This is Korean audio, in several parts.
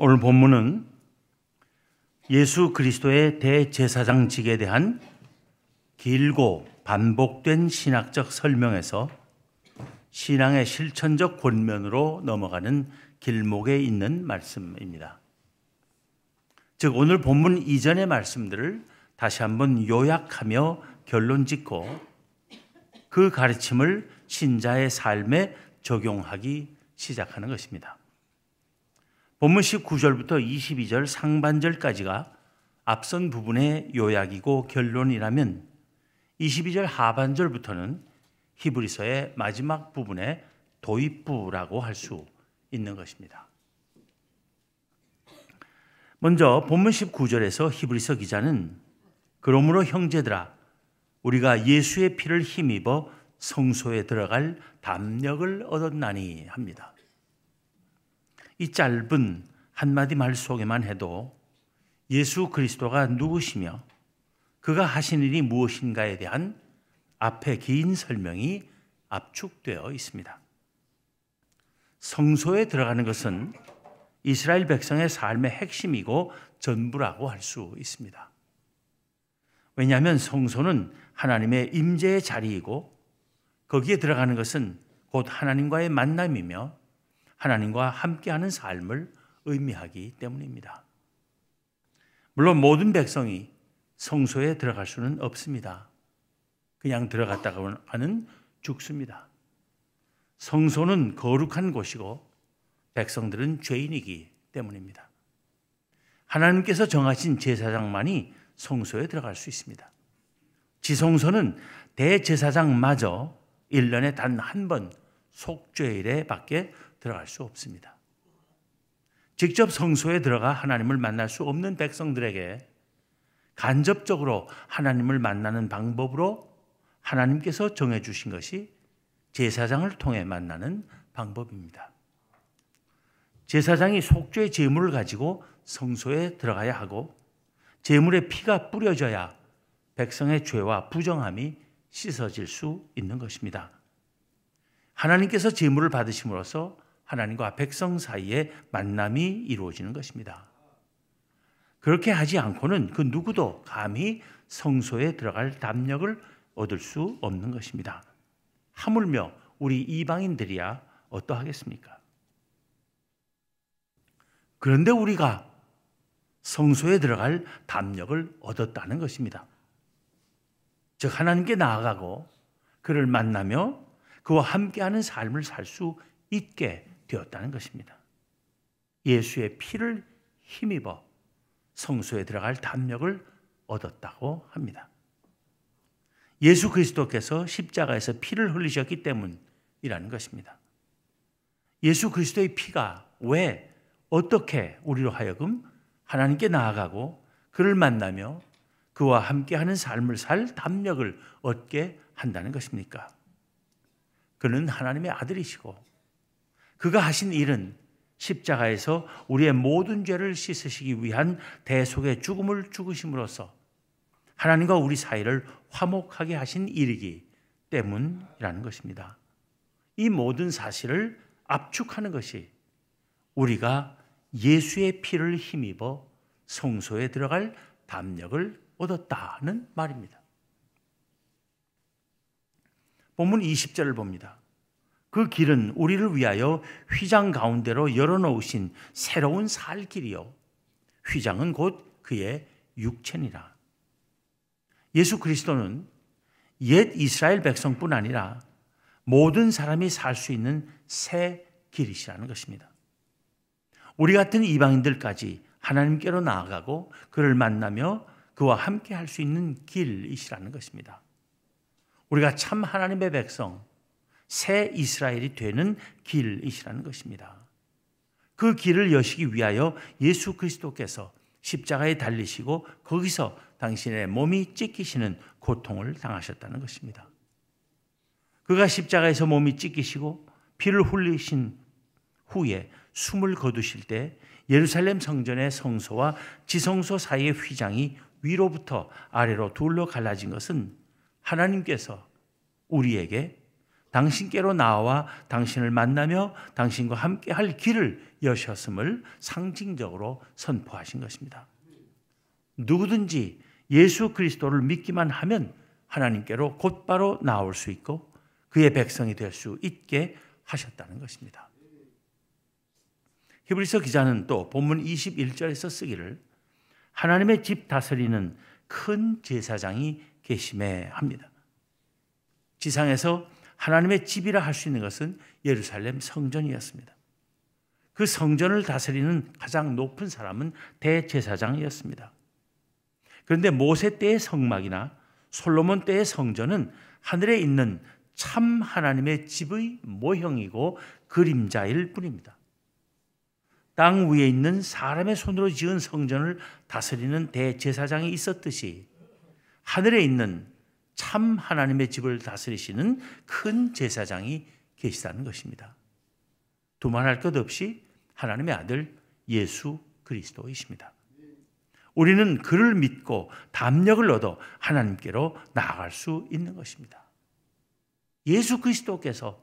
오늘 본문은 예수 그리스도의 대제사장직에 대한 길고 반복된 신학적 설명에서 신앙의 실천적 권면으로 넘어가는 길목에 있는 말씀입니다. 즉 오늘 본문 이전의 말씀들을 다시 한번 요약하며 결론 짓고 그 가르침을 신자의 삶에 적용하기 시작하는 것입니다. 본문 19절부터 22절 상반절까지가 앞선 부분의 요약이고 결론이라면 22절 하반절부터는 히브리서의 마지막 부분의 도입부라고 할 수 있는 것입니다. 먼저 본문 19절에서 히브리서 기자는 그러므로 형제들아 우리가 예수의 피를 힘입어 성소에 들어갈 담력을 얻었나니 합니다. 이 짧은 한마디 말 속에만 해도 예수 그리스도가 누구시며 그가 하신 일이 무엇인가에 대한 앞에 긴 설명이 압축되어 있습니다. 성소에 들어가는 것은 이스라엘 백성의 삶의 핵심이고 전부라고 할 수 있습니다. 왜냐하면 성소는 하나님의 임재의 자리이고 거기에 들어가는 것은 곧 하나님과의 만남이며 하나님과 함께하는 삶을 의미하기 때문입니다. 물론 모든 백성이 성소에 들어갈 수는 없습니다. 그냥 들어갔다가는 죽습니다. 성소는 거룩한 곳이고 백성들은 죄인이기 때문입니다. 하나님께서 정하신 제사장만이 성소에 들어갈 수 있습니다. 지성소는 대제사장마저 1년에 단 한 번 속죄일에 밖에 들어갈 수 없습니다. 직접 성소에 들어가 하나님을 만날 수 없는 백성들에게 간접적으로 하나님을 만나는 방법으로 하나님께서 정해주신 것이 제사장을 통해 만나는 방법입니다. 제사장이 속죄의 제물을 가지고 성소에 들어가야 하고 제물의 피가 뿌려져야 백성의 죄와 부정함이 씻어질 수 있는 것입니다. 하나님께서 제물을 받으심으로써 하나님과 백성 사이에 만남이 이루어지는 것입니다. 그렇게 하지 않고는 그 누구도 감히 성소에 들어갈 담력을 얻을 수 없는 것입니다. 하물며 우리 이방인들이야 어떠하겠습니까? 그런데 우리가 성소에 들어갈 담력을 얻었다는 것입니다. 즉 하나님께 나아가고 그를 만나며 그와 함께하는 삶을 살 수 있게 되었다는 것입니다. 예수의 피를 힘입어 성소에 들어갈 담력을 얻었다고 합니다. 예수 그리스도께서 십자가에서 피를 흘리셨기 때문이라는 것입니다. 예수 그리스도의 피가 왜 어떻게 우리로 하여금 하나님께 나아가고 그를 만나며 그와 함께하는 삶을 살 담력을 얻게 한다는 것입니까? 그는 하나님의 아들이시고 그가 하신 일은 십자가에서 우리의 모든 죄를 씻으시기 위한 대속의 죽음을 죽으심으로써 하나님과 우리 사이를 화목하게 하신 일이기 때문이라는 것입니다. 이 모든 사실을 압축하는 것이 우리가 예수의 피를 힘입어 성소에 들어갈 담력을 얻었다는 말입니다. 본문 20절을 봅니다. 그 길은 우리를 위하여 휘장 가운데로 열어놓으신 새로운 살 길이요 휘장은 곧 그의 육체니라. 예수 그리스도는 옛 이스라엘 백성뿐 아니라 모든 사람이 살 수 있는 새 길이시라는 것입니다. 우리 같은 이방인들까지 하나님께로 나아가고 그를 만나며 그와 함께 할 수 있는 길이시라는 것입니다. 우리가 참 하나님의 백성, 새 이스라엘이 되는 길이시라는 것입니다. 그 길을 여시기 위하여 예수 그리스도께서 십자가에 달리시고 거기서 당신의 몸이 찢기시는 고통을 당하셨다는 것입니다. 그가 십자가에서 몸이 찢기시고 피를 흘리신 후에 숨을 거두실 때 예루살렘 성전의 성소와 지성소 사이의 휘장이 위로부터 아래로 둘러 갈라진 것은 하나님께서 우리에게 당신께로 나와 당신을 만나며 당신과 함께 할 길을 여셨음을 상징적으로 선포하신 것입니다. 누구든지 예수 그리스도를 믿기만 하면 하나님께로 곧바로 나올 수 있고 그의 백성이 될 수 있게 하셨다는 것입니다. 히브리서 기자는 또 본문 21절에서 쓰기를 하나님의 집 다스리는 큰 제사장이 계심에 합니다. 지상에서 하나님의 집이라 할 수 있는 것은 예루살렘 성전이었습니다. 그 성전을 다스리는 가장 높은 사람은 대제사장이었습니다. 그런데 모세 때의 성막이나 솔로몬 때의 성전은 하늘에 있는 참 하나님의 집의 모형이고 그림자일 뿐입니다. 땅 위에 있는 사람의 손으로 지은 성전을 다스리는 대제사장이 있었듯이 하늘에 있는 참 하나님의 집을 다스리시는 큰 제사장이 계시다는 것입니다. 두말할 것 없이 하나님의 아들 예수 그리스도이십니다. 우리는 그를 믿고 담력을 얻어 하나님께로 나아갈 수 있는 것입니다. 예수 그리스도께서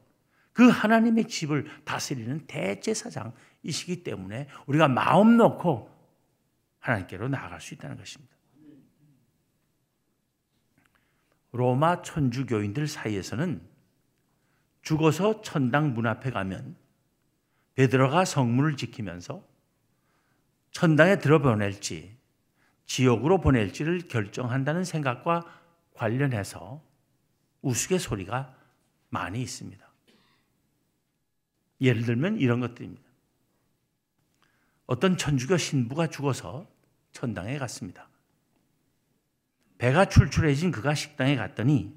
그 하나님의 집을 다스리는 대제사장이시기 때문에 우리가 마음 놓고 하나님께로 나아갈 수 있다는 것입니다. 로마 천주교인들 사이에서는 죽어서 천당 문 앞에 가면 베드로가 성문을 지키면서 천당에 들어보낼지 지옥으로 보낼지를 결정한다는 생각과 관련해서 우스갯소리가 많이 있습니다. 예를 들면 이런 것들입니다. 어떤 천주교 신부가 죽어서 천당에 갔습니다. 배가 출출해진 그가 식당에 갔더니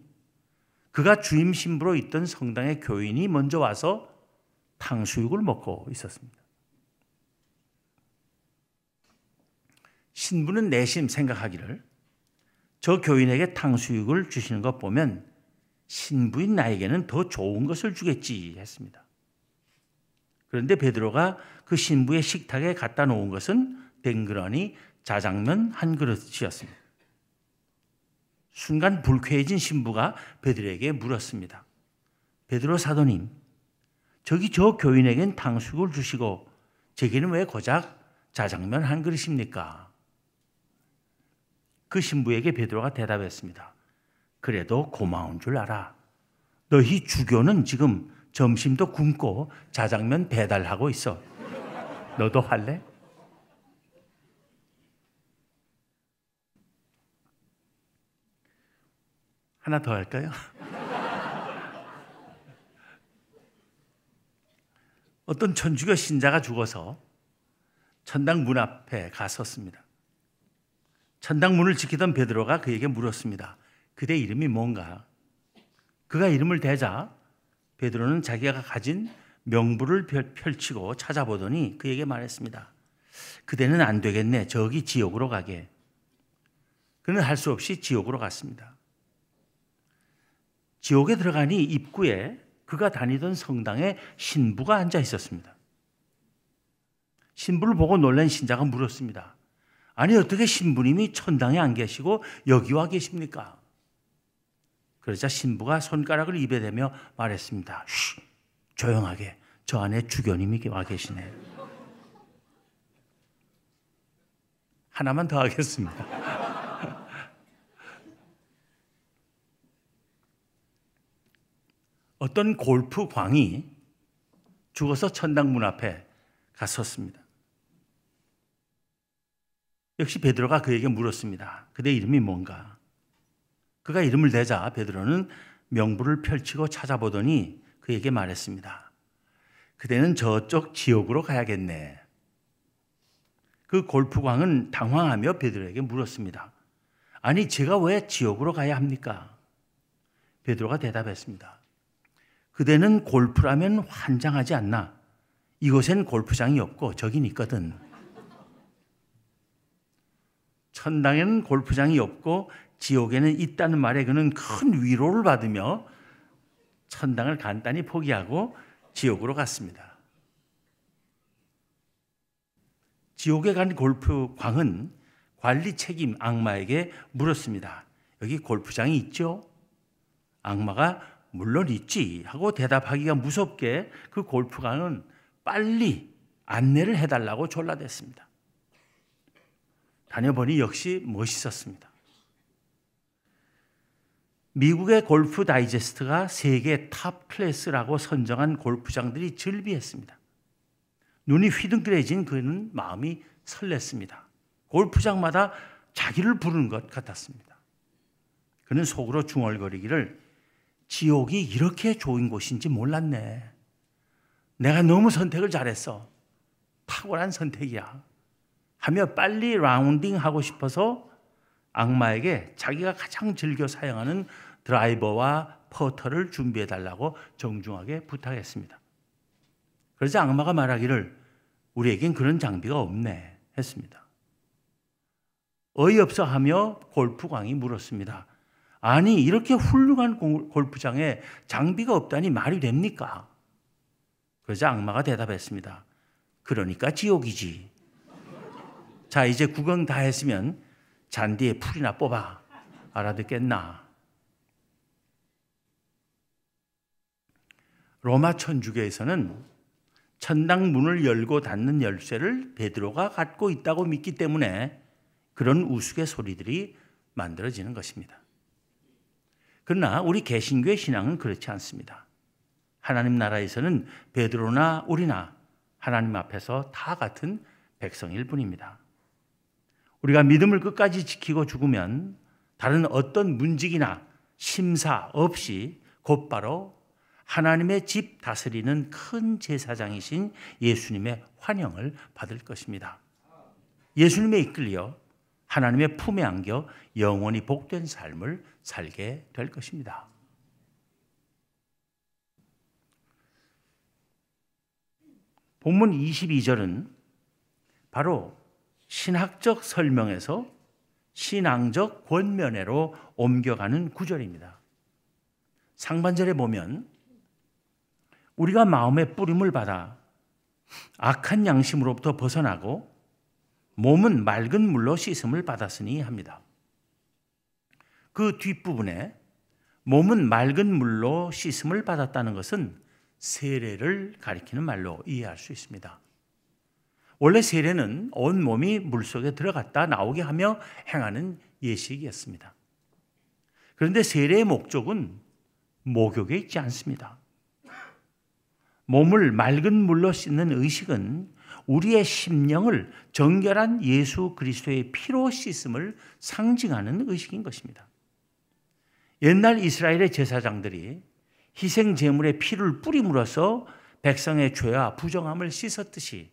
그가 주임 신부로 있던 성당의 교인이 먼저 와서 탕수육을 먹고 있었습니다. 신부는 내심 생각하기를 저 교인에게 탕수육을 주시는 것 보면 신부인 나에게는 더 좋은 것을 주겠지 했습니다. 그런데 베드로가 그 신부의 식탁에 갖다 놓은 것은 댕그러니 자장면 한 그릇이었습니다. 순간 불쾌해진 신부가 베드로에게 물었습니다. 베드로 사도님, 저기 저 교인에겐 탕수육을 주시고 제게는 왜 고작 자장면 한 그릇입니까? 그 신부에게 베드로가 대답했습니다. 그래도 고마운 줄 알아. 너희 주교는 지금 점심도 굶고 자장면 배달하고 있어. 너도 할래? 하나 더 할까요? 어떤 천주교 신자가 죽어서 천당 문 앞에 갔었습니다. 천당 문을 지키던 베드로가 그에게 물었습니다. 그대 이름이 뭔가? 그가 이름을 대자 베드로는 자기가 가진 명부를 펼치고 찾아보더니 그에게 말했습니다. 그대는 안 되겠네. 저기 지옥으로 가게. 그는 할 수 없이 지옥으로 갔습니다. 지옥에 들어가니 입구에 그가 다니던 성당에 신부가 앉아 있었습니다. 신부를 보고 놀란 신자가 물었습니다. 아니 어떻게 신부님이 천당에 안 계시고 여기 와 계십니까? 그러자 신부가 손가락을 입에 대며 말했습니다. 쉬, 조용하게. 저 안에 주교님이 와 계시네. 하나만 더 하겠습니다. 어떤 골프 광이 죽어서 천당 문 앞에 갔었습니다. 역시 베드로가 그에게 물었습니다. 그대 이름이 뭔가? 그가 이름을 대자 베드로는 명부를 펼치고 찾아보더니 그에게 말했습니다. 그대는 저쪽 지옥으로 가야겠네. 그 골프광은 당황하며 베드로에게 물었습니다. 아니 제가 왜 지옥으로 가야 합니까? 베드로가 대답했습니다. 그대는 골프라면 환장하지 않나? 이곳엔 골프장이 없고 저긴 있거든. 천당에는 골프장이 없고 지옥에는 있다는 말에 그는 큰 위로를 받으며 천당을 간단히 포기하고 지옥으로 갔습니다. 지옥에 간 골프광은 관리 책임 악마에게 물었습니다. 여기 골프장이 있죠? 악마가 물론 있지 하고 대답하기가 무섭게 그 골프강은 빨리 안내를 해달라고 졸라댔습니다. 다녀보니 역시 멋있었습니다. 미국의 골프 다이제스트가 세계 탑 클래스라고 선정한 골프장들이 즐비했습니다. 눈이 휘둥그레진 그는 마음이 설렜습니다. 골프장마다 자기를 부르는 것 같았습니다. 그는 속으로 중얼거리기를 지옥이 이렇게 좋은 곳인지 몰랐네. 내가 너무 선택을 잘했어. 탁월한 선택이야. 하며 빨리 라운딩하고 싶어서 악마에게 자기가 가장 즐겨 사용하는 드라이버와 퍼터를 준비해달라고 정중하게 부탁했습니다. 그러자 악마가 말하기를 우리에겐 그런 장비가 없네 했습니다. 어이없어 하며 골프광이 물었습니다. 아니 이렇게 훌륭한 골프장에 장비가 없다니 말이 됩니까? 그러자 악마가 대답했습니다. 그러니까 지옥이지. 자 이제 구경 다 했으면 잔디에 풀이나 뽑아. 알아듣겠나? 로마 천주교에서는 천당 문을 열고 닫는 열쇠를 베드로가 갖고 있다고 믿기 때문에 그런 우스갯소리들이 만들어지는 것입니다. 그러나 우리 개신교의 신앙은 그렇지 않습니다. 하나님 나라에서는 베드로나 우리나 하나님 앞에서 다 같은 백성일 뿐입니다. 우리가 믿음을 끝까지 지키고 죽으면 다른 어떤 문직이나 심사 없이 곧바로 하나님의 집 다스리는 큰 제사장이신 예수님의 환영을 받을 것입니다. 예수님에 이끌려 하나님의 품에 안겨 영원히 복된 삶을 살게 될 것입니다. 본문 22절은 바로 신학적 설명에서 신앙적 권면회로 옮겨가는 구절입니다. 상반절에 보면 우리가 마음의 뿌림을 받아 악한 양심으로부터 벗어나고 몸은 맑은 물로 씻음을 받았으니 합니다. 그 뒷부분에 몸은 맑은 물로 씻음을 받았다는 것은 세례를 가리키는 말로 이해할 수 있습니다. 원래 세례는 온 몸이 물속에 들어갔다 나오게 하며 행하는 예식이었습니다. 그런데 세례의 목적은 목욕에 있지 않습니다. 몸을 맑은 물로 씻는 의식은 우리의 심령을 정결한 예수 그리스도의 피로 씻음을 상징하는 의식인 것입니다. 옛날 이스라엘의 제사장들이 희생 제물의 피를 뿌림으로써 백성의 죄와 부정함을 씻었듯이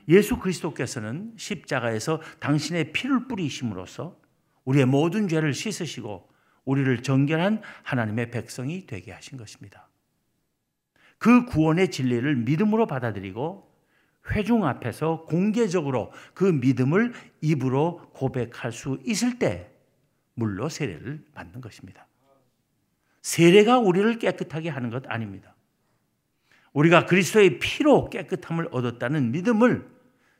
예수 그리스도께서는 십자가에서 당신의 피를 뿌리심으로써 우리의 모든 죄를 씻으시고 우리를 정결한 하나님의 백성이 되게 하신 것입니다. 그 구원의 진리를 믿음으로 받아들이고 회중 앞에서 공개적으로 그 믿음을 입으로 고백할 수 있을 때 물로 세례를 받는 것입니다. 세례가 우리를 깨끗하게 하는 것 아닙니다. 우리가 그리스도의 피로 깨끗함을 얻었다는 믿음을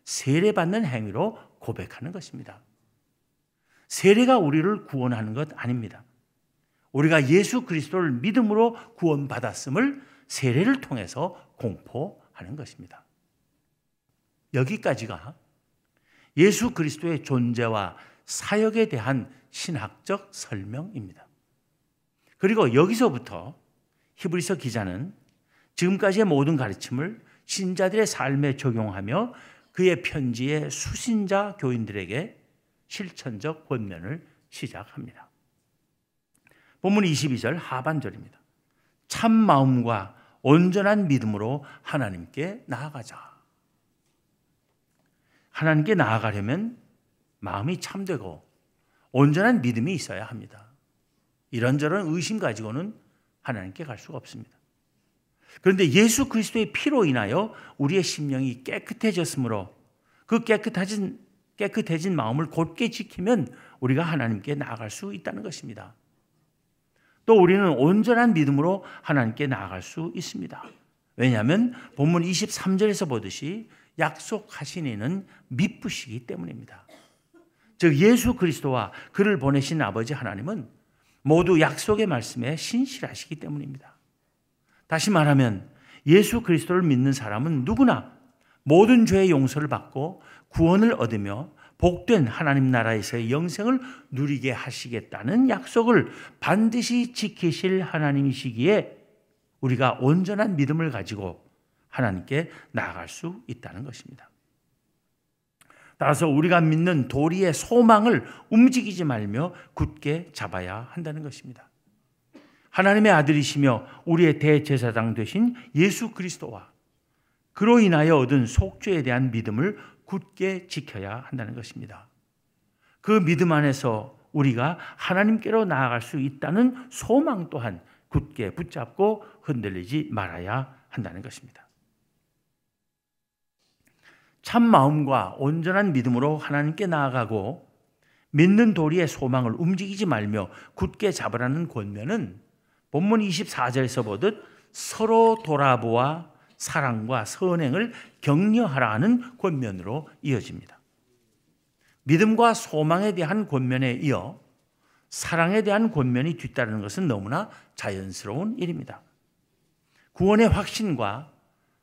세례받는 행위로 고백하는 것입니다. 세례가 우리를 구원하는 것 아닙니다. 우리가 예수 그리스도를 믿음으로 구원받았음을 세례를 통해서 공포하는 것입니다. 여기까지가 예수 그리스도의 존재와 사역에 대한 신학적 설명입니다. 그리고 여기서부터 히브리서 기자는 지금까지의 모든 가르침을 신자들의 삶에 적용하며 그의 편지의 수신자 교인들에게 실천적 권면을 시작합니다. 본문 22절 하반절입니다. 참 마음과 온전한 믿음으로 하나님께 나아가자. 하나님께 나아가려면 마음이 참되고 온전한 믿음이 있어야 합니다. 이런저런 의심 가지고는 하나님께 갈 수가 없습니다. 그런데 예수 그리스도의 피로 인하여 우리의 심령이 깨끗해졌으므로 그 깨끗해진 마음을 곧게 지키면 우리가 하나님께 나아갈 수 있다는 것입니다. 또 우리는 온전한 믿음으로 하나님께 나아갈 수 있습니다. 왜냐하면 본문 23절에서 보듯이 약속하신 이는 미쁘시기 때문입니다. 즉 예수 그리스도와 그를 보내신 아버지 하나님은 모두 약속의 말씀에 신실하시기 때문입니다. 다시 말하면 예수 그리스도를 믿는 사람은 누구나 모든 죄의 용서를 받고 구원을 얻으며 복된 하나님 나라에서의 영생을 누리게 하시겠다는 약속을 반드시 지키실 하나님이시기에 우리가 온전한 믿음을 가지고 하나님께 나아갈 수 있다는 것입니다. 따라서 우리가 믿는 도리의 소망을 움직이지 말며 굳게 잡아야 한다는 것입니다. 하나님의 아들이시며 우리의 대제사장 되신 예수 그리스도와 그로 인하여 얻은 속죄에 대한 믿음을 굳게 지켜야 한다는 것입니다. 그 믿음 안에서 우리가 하나님께로 나아갈 수 있다는 소망 또한 굳게 붙잡고 흔들리지 말아야 한다는 것입니다. 참 마음과 온전한 믿음으로 하나님께 나아가고 믿는 도리의 소망을 움직이지 말며 굳게 잡으라는 권면은 본문 24절에서 보듯 서로 돌아보아 사랑과 선행을 격려하라 하는 권면으로 이어집니다. 믿음과 소망에 대한 권면에 이어 사랑에 대한 권면이 뒤따르는 것은 너무나 자연스러운 일입니다. 구원의 확신과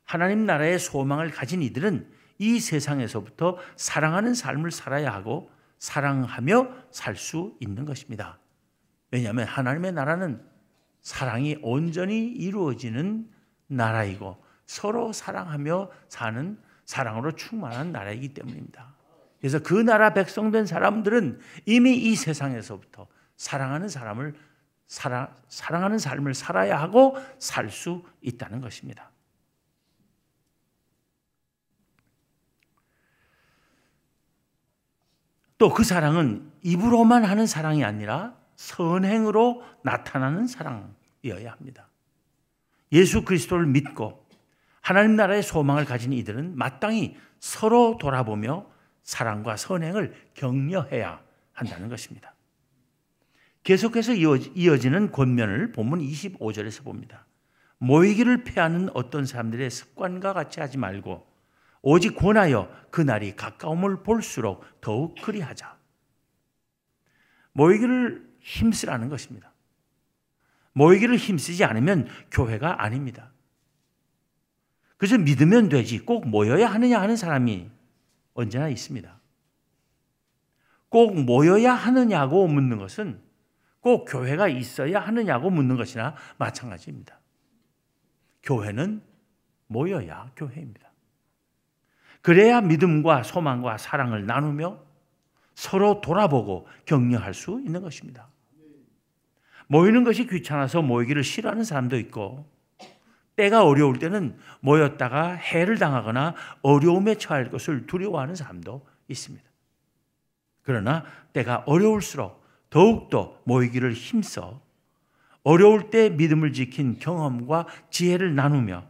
하나님 나라의 소망을 가진 이들은 이 세상에서부터 사랑하는 삶을 살아야 하고 사랑하며 살 수 있는 것입니다. 왜냐하면 하나님의 나라는 사랑이 온전히 이루어지는 나라이고 서로 사랑하며 사는 사랑으로 충만한 나라이기 때문입니다. 그래서 그 나라 백성된 사람들은 이미 이 세상에서부터 사랑하는 삶을 살아야 하고 살 수 있다는 것입니다. 또 그 사랑은 입으로만 하는 사랑이 아니라 선행으로 나타나는 사랑이어야 합니다. 예수 그리스도를 믿고 하나님 나라의 소망을 가진 이들은 마땅히 서로 돌아보며 사랑과 선행을 격려해야 한다는 것입니다. 계속해서 이어지는 권면을 본문 25절에서 봅니다. 모이기를 피하는 어떤 사람들의 습관과 같이 하지 말고 오직 권하여 그날이 가까움을 볼수록 더욱 그리하자. 모이기를 힘쓰라는 것입니다. 모이기를 힘쓰지 않으면 교회가 아닙니다. 그래서 믿으면 되지 꼭 모여야 하느냐 하는 사람이 언제나 있습니다. 꼭 모여야 하느냐고 묻는 것은 꼭 교회가 있어야 하느냐고 묻는 것이나 마찬가지입니다. 교회는 모여야 교회입니다. 그래야 믿음과 소망과 사랑을 나누며 서로 돌아보고 격려할 수 있는 것입니다. 모이는 것이 귀찮아서 모이기를 싫어하는 사람도 있고 때가 어려울 때는 모였다가 해를 당하거나 어려움에 처할 것을 두려워하는 사람도 있습니다. 그러나 때가 어려울수록 더욱더 모이기를 힘써 어려울 때 믿음을 지킨 경험과 지혜를 나누며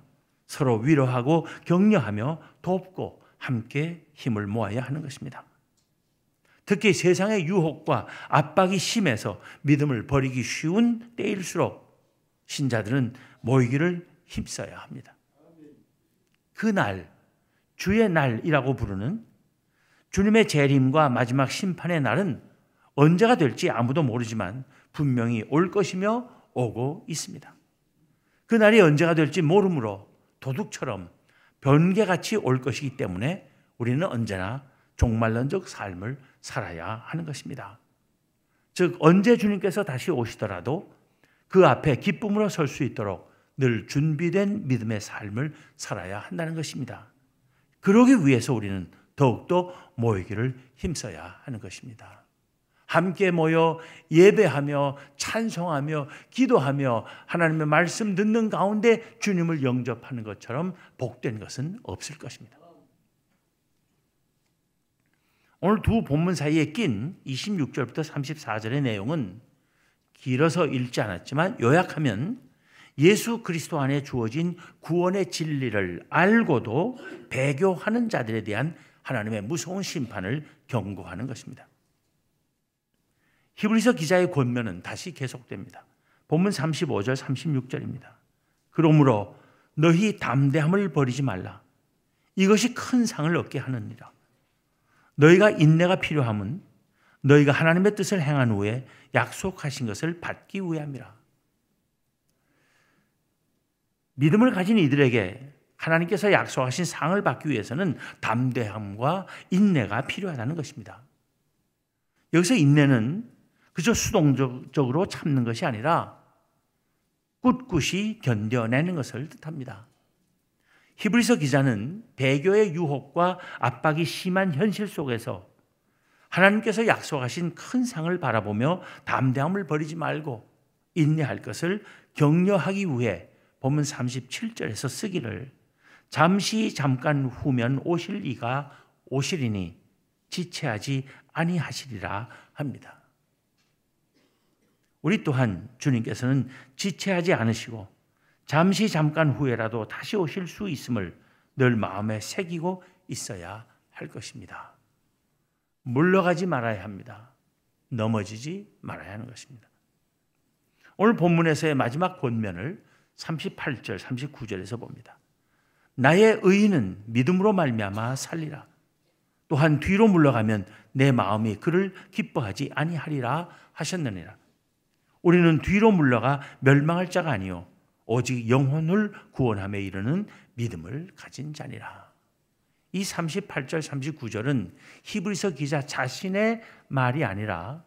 서로 위로하고 격려하며 돕고 함께 힘을 모아야 하는 것입니다. 특히 세상의 유혹과 압박이 심해서 믿음을 버리기 쉬운 때일수록 신자들은 모이기를 힘써야 합니다. 그날, 주의 날이라고 부르는 주님의 재림과 마지막 심판의 날은 언제가 될지 아무도 모르지만 분명히 올 것이며 오고 있습니다. 그 날이 언제가 될지 모르므로 도둑처럼 번개같이 올 것이기 때문에 우리는 언제나 종말론적 삶을 살아야 하는 것입니다. 즉 언제 주님께서 다시 오시더라도 그 앞에 기쁨으로 설 수 있도록 늘 준비된 믿음의 삶을 살아야 한다는 것입니다. 그러기 위해서 우리는 더욱더 모이기를 힘써야 하는 것입니다. 함께 모여 예배하며 찬송하며 기도하며 하나님의 말씀 듣는 가운데 주님을 영접하는 것처럼 복된 것은 없을 것입니다. 오늘 두 본문 사이에 낀 26절부터 34절의 내용은 길어서 읽지 않았지만 요약하면 예수 그리스도 안에 주어진 구원의 진리를 알고도 배교하는 자들에 대한 하나님의 무서운 심판을 경고하는 것입니다. 히브리서 기자의 권면은 다시 계속됩니다. 본문 35절 36절입니다. 그러므로 너희 담대함을 버리지 말라. 이것이 큰 상을 얻게 하느니라. 너희가 인내가 필요함은 너희가 하나님의 뜻을 행한 후에 약속하신 것을 받기 위함이라. 믿음을 가진 이들에게 하나님께서 약속하신 상을 받기 위해서는 담대함과 인내가 필요하다는 것입니다. 여기서 인내는 그저 수동적으로 참는 것이 아니라 꿋꿋이 견뎌내는 것을 뜻합니다. 히브리서 기자는 배교의 유혹과 압박이 심한 현실 속에서 하나님께서 약속하신 큰 상을 바라보며 담대함을 버리지 말고 인내할 것을 격려하기 위해 본문 37절에서 쓰기를 잠깐 후면 오실 이가 오시리니 지체하지 아니하시리라 합니다. 우리 또한 주님께서는 지체하지 않으시고 잠깐 후에라도 다시 오실 수 있음을 늘 마음에 새기고 있어야 할 것입니다. 물러가지 말아야 합니다. 넘어지지 말아야 하는 것입니다. 오늘 본문에서의 마지막 권면을 38절, 39절에서 봅니다. 나의 의인은 믿음으로 말미암아 살리라. 또한 뒤로 물러가면 내 마음이 그를 기뻐하지 아니하리라 하셨느니라. 우리는 뒤로 물러가 멸망할 자가 아니요 오직 영혼을 구원함에 이르는 믿음을 가진 자니라. 이 38절, 39절은 히브리서 기자 자신의 말이 아니라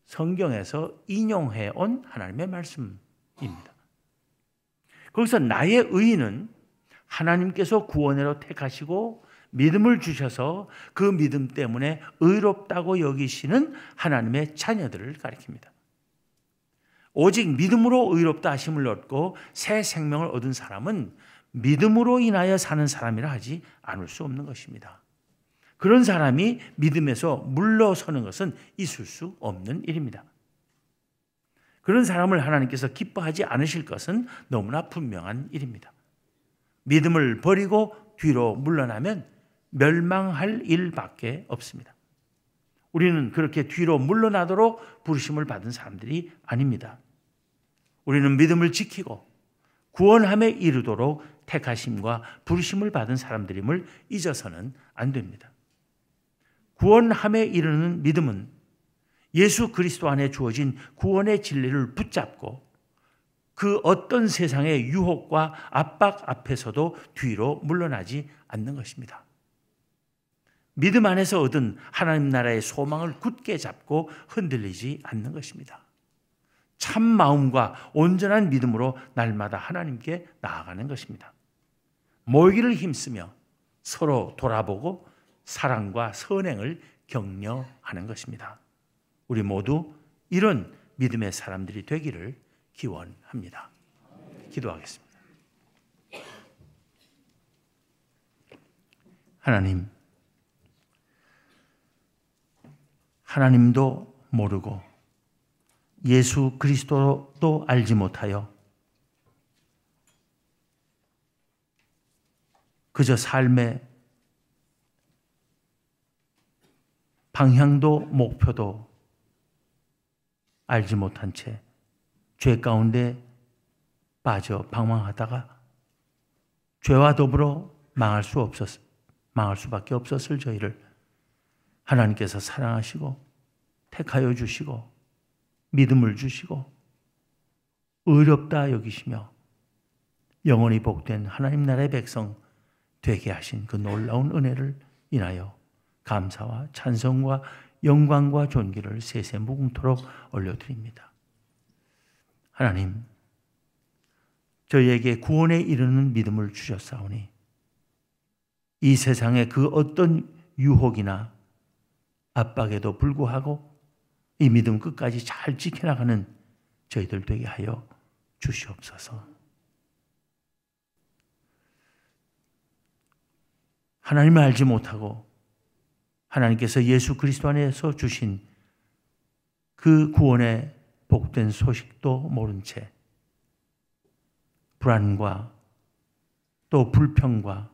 성경에서 인용해 온 하나님의 말씀입니다. 거기서 나의 의인은 하나님께서 구원으로 택하시고 믿음을 주셔서 그 믿음 때문에 의롭다고 여기시는 하나님의 자녀들을 가리킵니다. 오직 믿음으로 의롭다 하심을 얻고 새 생명을 얻은 사람은 믿음으로 인하여 사는 사람이라 하지 않을 수 없는 것입니다. 그런 사람이 믿음에서 물러서는 것은 있을 수 없는 일입니다. 그런 사람을 하나님께서 기뻐하지 않으실 것은 너무나 분명한 일입니다. 믿음을 버리고 뒤로 물러나면 멸망할 일밖에 없습니다. 우리는 그렇게 뒤로 물러나도록 부르심을 받은 사람들이 아닙니다. 우리는 믿음을 지키고 구원함에 이르도록 택하심과 부르심을 받은 사람들임을 잊어서는 안 됩니다. 구원함에 이르는 믿음은 예수 그리스도 안에 주어진 구원의 진리를 붙잡고 그 어떤 세상의 유혹과 압박 앞에서도 뒤로 물러나지 않는 것입니다. 믿음 안에서 얻은 하나님 나라의 소망을 굳게 잡고 흔들리지 않는 것입니다. 참 마음과 온전한 믿음으로 날마다 하나님께 나아가는 것입니다. 모이기를 힘쓰며 서로 돌아보고 사랑과 선행을 격려하는 것입니다. 우리 모두 이런 믿음의 사람들이 되기를 기원합니다. 기도하겠습니다. 하나님, 하나님도 모르고 예수 그리스도도 알지 못하여 그저 삶의 방향도 목표도 알지 못한 채 죄 가운데 빠져 방황하다가 죄와 더불어 망할 수밖에 없었을 저희를 하나님께서 사랑하시고 택하여 주시고 믿음을 주시고 의롭다 여기시며 영원히 복된 하나님 나라의 백성 되게 하신 그 놀라운 은혜를 인하여 감사와 찬송과 영광과 존귀를 세세 무궁토록 올려드립니다. 하나님, 저희에게 구원에 이르는 믿음을 주셨사오니 이 세상의 그 어떤 유혹이나 압박에도 불구하고 이 믿음 끝까지 잘 지켜나가는 저희들 되게 하여 주시옵소서. 하나님을 알지 못하고 하나님께서 예수 그리스도 안에서 주신 그 구원의 복된 소식도 모른 채 불안과 또 불평과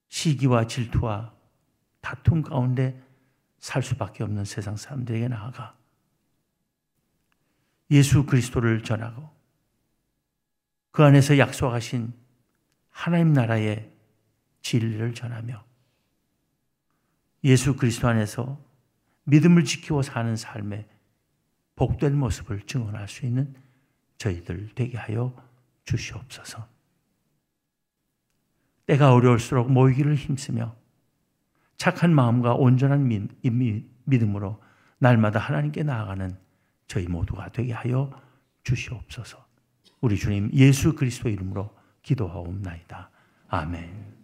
시기와 질투와 다툼 가운데 살 수밖에 없는 세상 사람들에게 나아가 예수 그리스도를 전하고 그 안에서 약속하신 하나님 나라의 진리를 전하며 예수 그리스도 안에서 믿음을 지키고 사는 삶의 복된 모습을 증언할 수 있는 저희들 되게 하여 주시옵소서. 때가 어려울수록 모이기를 힘쓰며 착한 마음과 온전한 믿음으로 날마다 하나님께 나아가는 저희 모두가 되게 하여 주시옵소서. 우리 주님 예수 그리스도 이름으로 기도하옵나이다. 아멘.